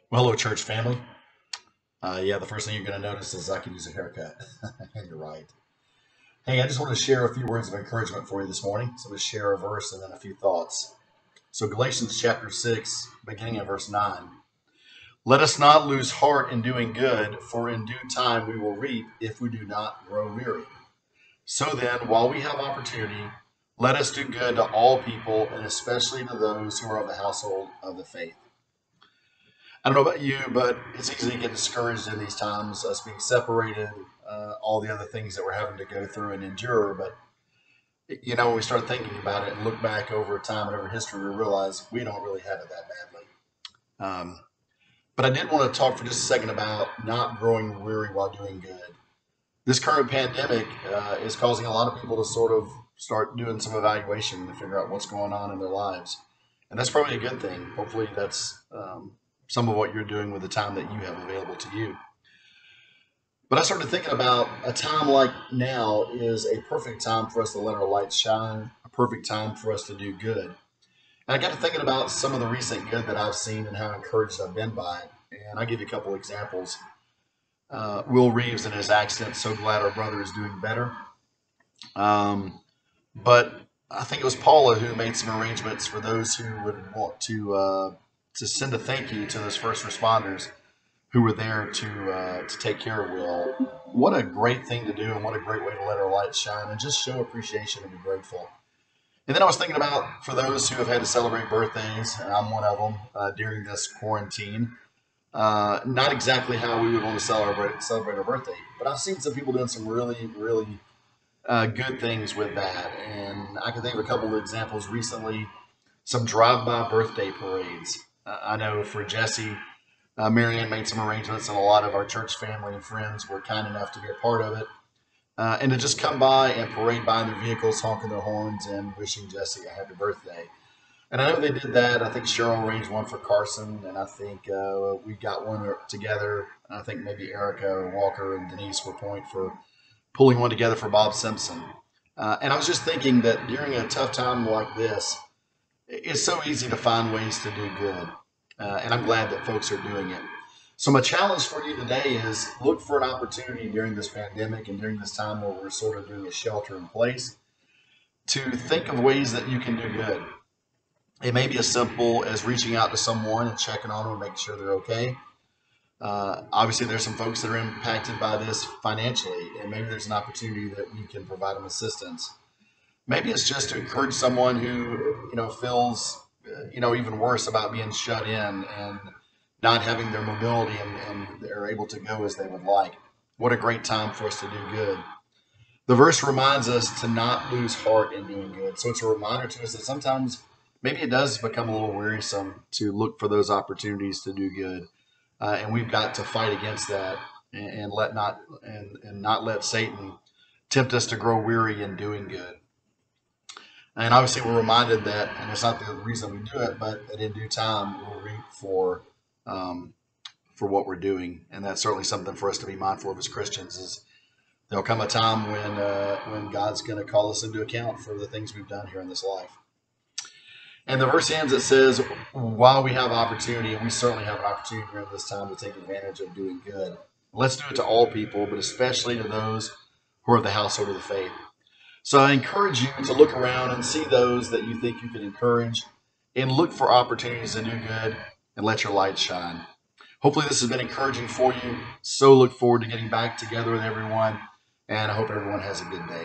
Well, hello, church family. Yeah, the first thing you're going to notice is I can use a haircut. And you're right. Hey, I just want to share a few words of encouragement for you this morning. So, we'll share a verse and then a few thoughts. So, Galatians chapter 6, beginning of verse 9. Let us not lose heart in doing good, for in due time we will reap if we do not grow weary. So then, while we have opportunity, let us do good to all people, and especially to those who are of the household of the faith. I don't know about you, but it's easy to get discouraged in these times, us being separated, all the other things that we're having to go through and endure. But, when we start thinking about it and look back over time and over history, we realize we don't really have it that badly. But I did want to talk for just a second about not growing weary while doing good. This current pandemic is causing a lot of people to sort of start doing some evaluation to figure out what's going on in their lives. And that's probably a good thing. Hopefully, that's some of what you're doing with the time that you have available to you. But I started thinking about a time like now is a perfect time for us to let our light shine, a perfect time for us to do good. And I got to thinking about some of the recent good that I've seen and how encouraged I've been by it. And I'll give you a couple of examples. Will Reeves and his accident, so glad our brother is doing better. But I think it was Paula who made some arrangements for those who would want to send a thank you to those first responders who were there to take care of Will. What a great thing to do, and what a great way to let our light shine and just show appreciation and be grateful. And then I was thinking about for those who have had to celebrate birthdays, and I'm one of them during this quarantine. Not exactly how we would want to celebrate our birthday, but I've seen some people doing some really, really good things with that. And I can think of a couple of examples recently. Some drive-by birthday parades. I know for Jesse, Marianne made some arrangements, and a lot of our church family and friends were kind enough to be a part of it. And to just come by and parade by in their vehicles, honking their horns and wishing Jesse a happy birthday. And I know they did that. I think Cheryl arranged one for Carson, and I think we got one together. I think maybe Erica or Walker and Denise were point for pulling one together for Bob Simpson. And I was just thinking that during a tough time like this, it's so easy to find ways to do good. And I'm glad that folks are doing it. So my challenge for you today is look for an opportunity during this pandemic and during this time where we're sort of doing a shelter in place to think of ways that you can do good. It may be as simple as reaching out to someone and checking on them and making sure they're okay. Obviously, there's some folks that are impacted by this financially, and maybe there's an opportunity that we can provide them assistance. Maybe it's just to encourage someone who feels even worse about being shut in and not having their mobility and they're able to go as they would like. What a great time for us to do good. The verse reminds us to not lose heart in doing good. So it's a reminder to us that sometimes maybe it does become a little wearisome to look for those opportunities to do good. And we've got to fight against that and not let Satan tempt us to grow weary in doing good. And obviously, we're reminded that, and it's not the reason we do it, but that in due time we'll reap for what we're doing, and that's certainly something for us to be mindful of as Christians. Is there'll come a time when God's going to call us into account for the things we've done here in this life. And the verse ends, it says, while we have opportunity, and we certainly have an opportunity during this time to take advantage of doing good, let's do it to all people, but especially to those who are of the household of the faith. So I encourage you to look around and see those that you think you can encourage and look for opportunities to do good and let your light shine. Hopefully this has been encouraging for you. So look forward to getting back together with everyone, and I hope everyone has a good day.